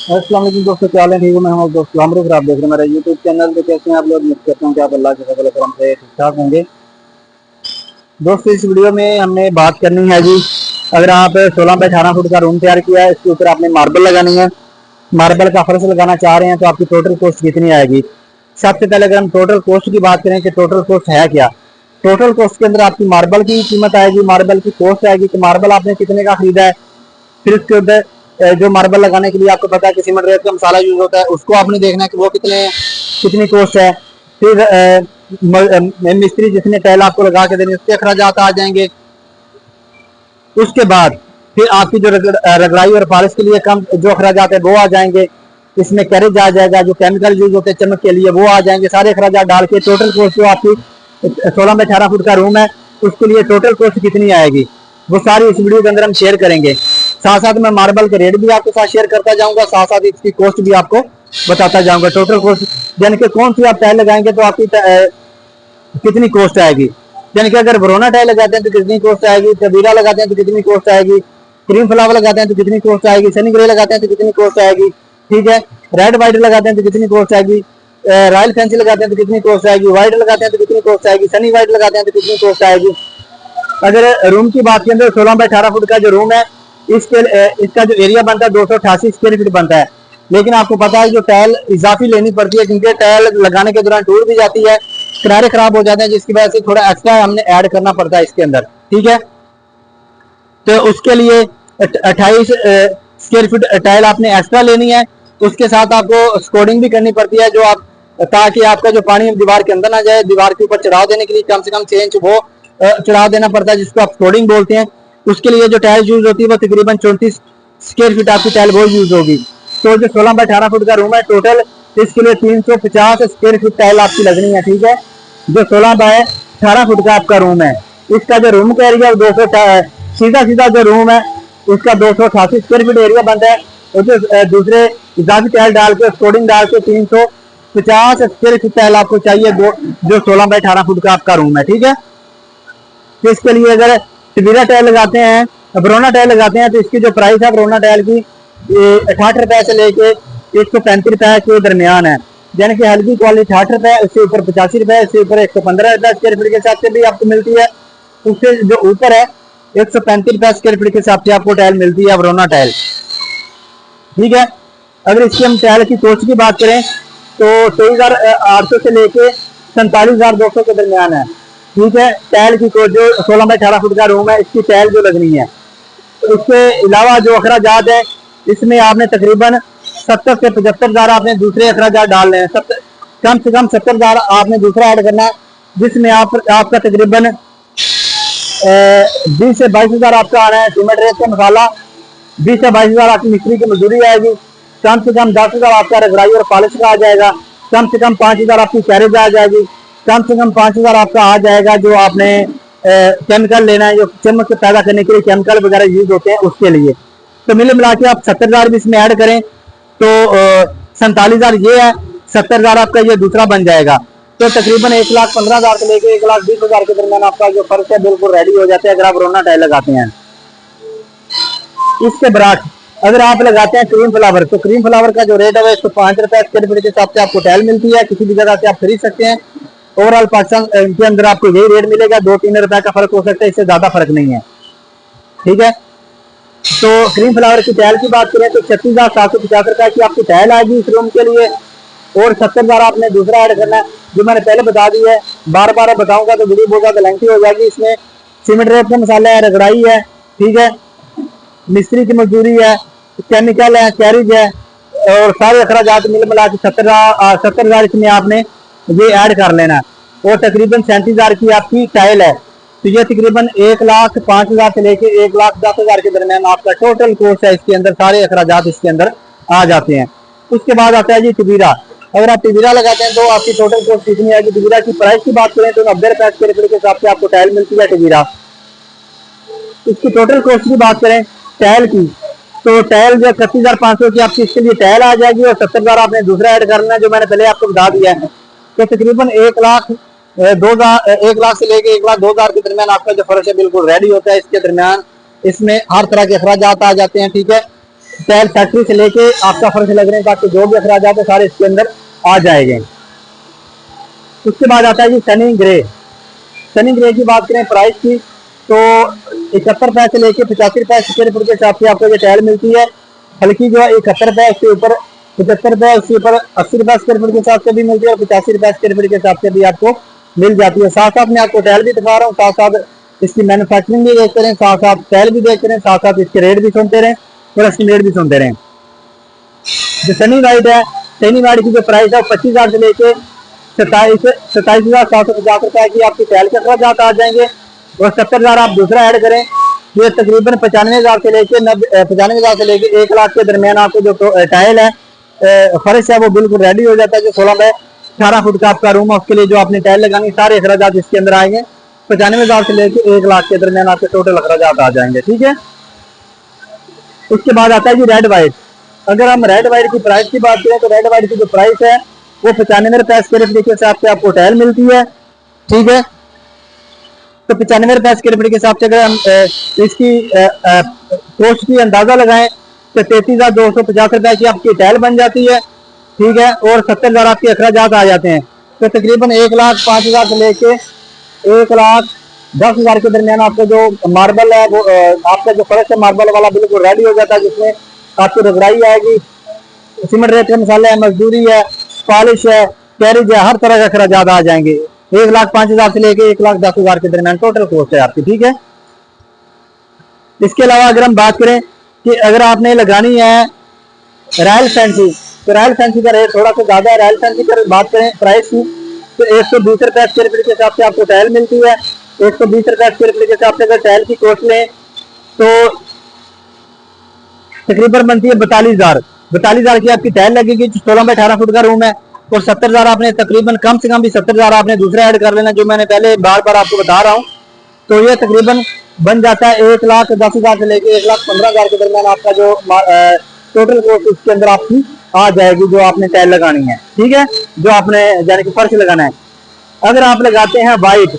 अस्सलाम वालेकुम दोस्तों, क्या हाल है? ठीक हूँ मैं हूँ दोस्त लामरुख। आप देख रहे हैं मेरा यूट्यूब चैनल। तो कैसे हैं आप लोग? उम्मीद करता हूँ कि आप अल्लाह के फजल करम से ठीक ठाक होंगे। दोस्तों, इस वीडियो में हमने बात करनी है जी, अगर आप 16 बाई 18 फुट का रूम तैयार किया है, इसके ऊपर आपने मार्बल लगानी है, मार्बल का फर्श लगाना चाह रहे हैं, तो आपकी टोटल कॉस्ट कितनी आएगी। सबसे पहले अगर हम टोटल कॉस्ट की बात करें कि टोटल कॉस्ट है क्या, टोटल कॉस्ट के अंदर आपकी मार्बल की कीमत आएगी, मार्बल की कॉस्ट आएगी कि मार्बल आपने कितने का खरीदा है। फिर उसके ऊपर जो मार्बल लगाने के लिए आपको पता है कि सीमेंट रेत का मसाला यूज होता है, उसको आपने देखना है कि वो कितनी कॉस्ट है। फिर मिस्त्री जिसने टाइल आपको लगा के देनी, उसके अखराजात आ जाएंगे। उसके बाद फिर आपकी जो रगड़ाई और पॉलिश के लिए कम जो अखराजात है वो आ जाएंगे। इसमें कैरेज आ जाएगा, जो केमिकल यूज होते हैं चमक के लिए वो आ जाएंगे। सारे अखराजात डाल के टोटल कॉस्ट जो आपकी 16 बाई 18 फुट का रूम है, उसके लिए टोटल कॉस्ट कितनी आएगी, वो सारी इस वीडियो के अंदर हम शेयर करेंगे। साथ साथ मैं मार्बल के रेट भी आपके साथ शेयर करता जाऊंगा, साथ साथ इसकी कॉस्ट भी आपको बताता जाऊंगा। टोटल कॉस्ट यानी कि कौन सी आप टाइल लगाएंगे तो आपकी कितनी कॉस्ट आएगी। यानी कि अगर वरोना टाइल लगाते हैं तो कितनी कॉस्ट आएगी, तबीरा लगाते हैं तो कितनी कॉस्ट आएगी, क्रीम फ्लावर लगाते हैं तो कितनी कॉस्ट आएगी, सनी ग्रे लगाते हैं तो कितनी कॉस्ट आएगी, ठीक है, रेड व्हाइट लगाते हैं तो कितनी कॉस्ट आएगी, रॉयल फैंसी लगाते हैं तो कितनी कॉस्ट आएगी, व्हाइट लगाते हैं तो कितनी कॉस्ट आएगी, सनी व्हाइट लगाते हैं तो कितनी कॉस्ट आएगी। अगर रूम की बात करें तो 16 बाई 18 फुट का जो रूम है, इसका जो एरिया बनता है 288 स्क्वायर फीट बनता है। लेकिन आपको पता है जो टाइल इजाफी लेनी पड़ती है, क्योंकि टाइल लगाने के दौरान टूट भी जाती है, किनारे खराब हो जाते हैं, जिसकी वजह से थोड़ा एक्स्ट्रा हमने ऐड करना पड़ता है इसके अंदर, ठीक है। तो उसके लिए 28 स्क्वायर फीट टाइल आपने एक्स्ट्रा लेनी है। उसके साथ आपको स्कोडिंग भी करनी पड़ती है, जो आप ताकि आपका जो पानी दीवार के अंदर ना जाए। दीवार के ऊपर चढ़ाव देने के लिए कम से कम 6 इंच वो चढ़ाव देना पड़ता है, जिसको आप स्कोडिंग बोलते हैं। उसके लिए जो टाइल यूज होती है वो तकरीबन 34 स्क्वायर फीट आपकी टाइल वो यूज होगी। तो जो 16 बाई 18 फुट का रूम है टोटल, इसके लिए 350 स्क्वायर फीट टाइल आपकी लगनी है, ठीक है। जो 16 बाय 18 फुट का आपका रूम है, इसका जो रूम का एरिया 200 सीधा सीधा जो रूम है उसका 288 स्क्वायर फीट एरिया बनता है। और जो दूसरे इजाफी टाइल डाल के कोडिंग डाल के 350 स्क्वायर फीट टाइल आपको चाहिए, जो 16 बाई 18 फुट का आपका रूम है, ठीक है। तो इसके लिए अगर तबीरा टाइल लगाते हैं, बरोना टाइल लगाते हैं, तो इसकी जो प्राइस है बरोना टाइल की 68 रुपए से लेके 135 रुपए के दरमियान है। यानी कि हल्की क्वालिटी 60 रुपए, उससे ऊपर 85 रुपए, उससे ऊपर 115 रुपए स्क्वायर फीट के हिसाब से भी आपको मिलती है। उससे जो ऊपर है 135 रुपए स्क्वायर फीट के हिसाब से आपको टाइल मिलती है बरोना टाइल, ठीक है। अगर इसकी हम टाइल की कॉस्ट की बात करें तो 23,800 से लेके 47,200 के दरमियान है, ठीक है। टाइल की कॉस्ट जो 16 बाई 18 फुट का रूम है, इसकी टाइल जो लगनी है। इसके अलावा जो अखराजात है, इसमें आपने तकरीबन 70 से 75,000 आपने दूसरे अखराजात डालने हैं। कम से कम 70,000 आपने दूसरा ऐड करना है, जिसमें आपका तकरीबन 20 से 22,000 आपका आना है सीमेंट रेत का मसाला, 20 से 22,000 आपकी मिस्त्री की मजदूरी आएगी, कम से कम 10,000 आपका रगड़ाई और पॉलिश का आ जाएगा, कम से कम 5,000 आपकी कैरेज आ जाएगी, कम से कम 5,000 आपका आ जाएगा जो आपने केमिकल लेना है, जो चमक पैदा करने के लिए केमिकल वगैरह यूज होते हैं उसके लिए। तो मिले मिला के आप 70,000 भी इसमें ऐड करें तो 47,000 ये है, 70,000 आपका ये दूसरा बन जाएगा। तो तकरीबन 1,15,000 से लेकर 1,20,000 के दरमियान आपका जो फर्श है बिल्कुल रेडी हो जाता है अगर आप रोना टाइल लगाते हैं। इसके बरात अगर आप लगाते हैं क्रीम फ्लावर, तो क्रीम फ्लावर का जो रेट है वो 105 रुपए स्क्वायर फीट के हिसाब से आपको टाइल मिलती है, किसी भी जगह से आप खरीद सकते हैं। ओवरऑल पाकिस्तान के अंदर आपको यही रेट मिलेगा, 2-3 रुपए का फर्क हो सकता है, इससे ज्यादा फर्क नहीं है, ठीक है। तो क्रीम फ्लावर की टाइल की बात करें तो 36,750 रुपए की आपकी टाइल आएगी इस रूम के लिए, और 70,000 आपने दूसरा ऐड करना है, जो मैंने पहले बता दी है। बार बार बताऊंगा तो वीडियो बहुत ज्यादा लेंथी हो जाएगी। इसमें सीमेंट रेत का मसाला है, रगड़ाई है, ठीक है, मिस्त्री की मजदूरी है, केमिकल है, कैरिज है, और सारे अखराजात मिल मिला के 70,000 इसमें आपने ये ऐड कर लेना, और तकरीबन 37,000 की आपकी टाइल है। तो ये तकरीबन 1,05,000 से लेके 1,10,000 के दरमियान आपका टोटल कोर्स है। इसके अंदर सारे अखराजात इसके अंदर आ जाते हैं। उसके बाद आता है जी तबीरा। अगर आप तबीरा लगाते हैं तो आपकी टोटल कोर्स कितनी आएगी। तबीरा की प्राइस की बात करें तो 90 रुपए स्क्वायर फीट के हिसाब से आपको टाइल मिलती है तबीरा। इसकी टोटल कॉस्ट की बात करें टाइल की, तो टाइल जो 31,500 की आपकी इसके लिए टाइल आ जाएगी, और 70,000 आपने दूसरा ऐड करना है जो मैंने पहले आपको बता दिया है। तो तकरीबन 1,00,000 से लेके 1,02,000 के दरमियान आपका जो फर्श है बिल्कुल रेडी होता है। इसके दरमियान इसमें हर तरह के अखराजात आ जाते हैं, ठीक है। टाइल फैक्ट्री से लेके आपका फर्श लगने तक के जो भी अखराजात है सारे इसके अंदर आ जाएंगे। उसके बाद आता है जी सनी ग्रे। सनी ग्रे की बात करें प्राइस की, तो 71 रुपए से लेके 85 रुपए स्क्वायर फुट के हिसाब से आपको ये टाइल मिलती है। हल्की जो है 71 रुपए, उसके ऊपर 75 रुपए, उसके ऊपर 80 रुपए स्क्वायर फुट के हिसाब से भी मिलती है और 85 रुपए स्क्वायर फुट के हिसाब से भी आपको मिल जाती है। साथ साथ मैं आपको टाइल भी दिखा रहा हूँ, साथ साथ इसकी मैन्युफैक्चरिंग भी देखते रहें, साथ साथ टाइल भी देखते रहें, साथ साथ इसके रेट भी सुनते रहें और एस्टिमेट भी सुनते रहें। जो सनी वाइट है, सनी वाइट की जो प्राइस है वो 25,000 से लेके 27,750 रुपए की आपकी टाइल के अखराजात आ जाएंगे और 70,000 आप दूसरा ऐड करें, ये तकरीबन 95,000 से लेके 95,000 से लेके 1 लाख के दरमियान आपको जो टाइल है फर्श है वो बिल्कुल रेडी हो जाता है। जो 16 बाय 18 फुट का आपका रूम है उसके लिए जो आपने टाइल लगानी सारे अखराजात इसके अंदर आएंगे। 95,000 से लेके 1 लाख के दरमियान आपके टोटल अखराजात आ जाएंगे। ठीक है, उसके बाद आता है जी रेड वाइट। अगर हम रेड वाइट की प्राइस की बात करें तो रेड वाइट की जो प्राइस है वो 95 रुपए स्क्वायर फीट के हिसाब से आपको टाइल मिलती है। ठीक है, तो 95 रुपए स्क्वायर फीट के हिसाब से अगर हम इसकी कॉस्ट की अंदाजा लगाएं तो 33,250 रुपए की आपकी टाइल बन जाती है। ठीक है, और 70,000 आपके अखराजात आ जाते हैं, तो तकरीबन 1,05,000 से लेके 1,10,000 के दरमियान आपका जो मार्बल है वो आपका जो फर्श है मार्बल वाला बिल्कुल रेडी हो जाता है, जिसमें आपकी रगड़ाई आएगी, सीमेंट रेत के मसाले है, मजदूरी है, पॉलिश है, कैरिज है, हर तरह का अखराजात आ जाएंगे। 1,05,000 से लेके 1,10,000 के दरमियान टोटल कॉस्ट है आपकी। ठीक है, इसके अलावा अगर हम बात करें कि अगर आपने लगानी है रॉयल फैंसी, तो रॉयल फैंसी का रेट थोड़ा सा ज्यादा है। रॉयल फैंसी की बात करें प्राइस की तो 120 रुपए स्क्वायर फीट के हिसाब से आपको टाइल मिलती है। 120 रुपए स्क्वायर फीट के हिसाब से अगर टाइल की कॉस्ट लें तो तकरीबन बनती है 42,000 की आपकी टाइल लगेगी। 16 बाय 18 फुट का रूम है और 70,000 आपने तकरीबन कम से कम भी 70,000 आपने दूसरा ऐड कर लेना, जो मैंने पहले बार बार आपको बता रहा हूँ। तो ये तकरीबन बन जाता है 1,10,000 से लेके 1,15,000 के दरमियान आपका जो टोटल कॉस्ट इसके अंदर आपकी आ जाएगी जो आपने टाइल लगानी है। ठीक है, जो आपने यानी कि फर्श लगाना है। अगर आप लगाते हैं व्हाइट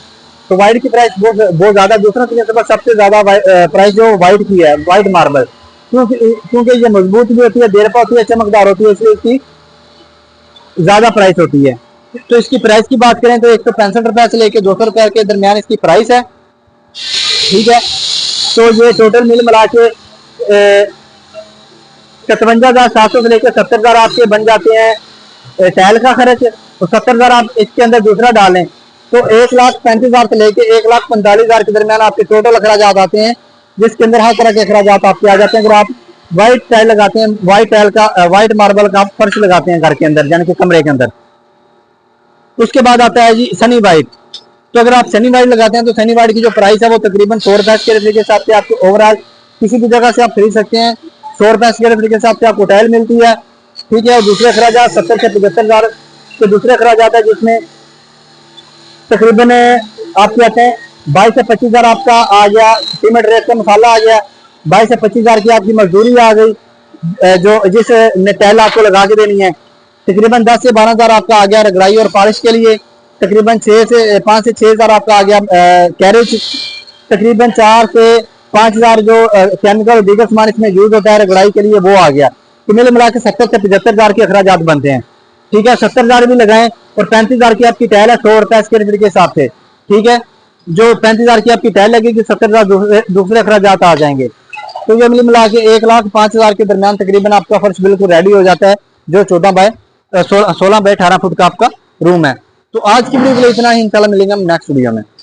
तो व्हाइट की प्राइस बहुत ज्यादा, दूसरा सबसे ज्यादा प्राइस जो व्हाइट की है, व्हाइट मार्बल, क्योंकि ये मजबूत भी होती है, देर पर होती है, चमकदार होती है, इसलिए इसकी ज्यादा प्राइस होती है। तो इसकी प्राइस की बात करें तो 165 रुपए से लेके 200 रुपए के दरमियान इसकी प्राइस है। ठीक है, तो ये टोटल मिल मिला के 57,700 से लेकर 70,000 आपके बन जाते हैं टाइल का खर्च, तो 70,000 आप इसके अंदर दूसरा डालें तो 1,35,000 से लेकर 1,45,000 के दरमियान आपके टोटल अखराजात आते हैं, जिसके अंदर हर तरह के अखराजात आपके आ जाते हैं। अगर आप व्हाइट टाइल लगाते हैं, व्हाइट टाइल का व्हाइट मार्बल का फर्श लगाते हैं घर के अंदर यानी कि कमरे के अंदर। उसके बाद आता है जी सनी वाइट। तो अगर आप सनी वाइट लगाते हैं तो सनी वाइट की जो प्राइस है वो तकरीबन 100 रुपए स्क्वायर फीट के हिसाब से आपको ओवरऑल किसी भी जगह से आप खरीद सकते हैं। 100 रुपए स्क्वायर फीट के हिसाब से आपको टाइल मिलती है। ठीक है, और दूसरे अखराजात 70 से 75,000 के दूसरे अखराजात है, जिसमें तकरीबन आपके आते हैं 22 से 25,000 आपका आ गया, सीमेंट रेत का मसाला आ गया, 22 से 25,000 की आपकी मजदूरी आ गई, जो जिस टाइल आपको लगा के देनी है। तकरीबन 10 से 12,000 आपका आ गया रगड़ाई और पॉलिश के लिए। तकरीबन 5 से 6,000 आपका आ गया कैरेज। तकरीबन 4 से 5,000 जो केमिकल दीगर सामान इसमें यूज होता है रगड़ाई के लिए वो आ गया। तो मिल मिला के 70 से 75,000 के अखराजात बनते हैं। ठीक है, 70,000 भी लगाएं और 35,000 की आपकी टाइल है 100 रुपए स्क्वायर फीट के हिसाब से। ठीक है, जो 35,000 की आपकी टाइल लगेगी 70,000 दूसरे अखराजात आ जाएंगे। तो ये मिल मिला के 1,05,000 के दरमियान तकरीबन आपका फर्श बिल्कुल रेडी हो जाता है, जो 16 बाय 18 फुट का आपका रूम है। तो आज की वीडियो के लिए इतना ही, इंशाल्लाह मिलेंगे हम नेक्स्ट वीडियो में।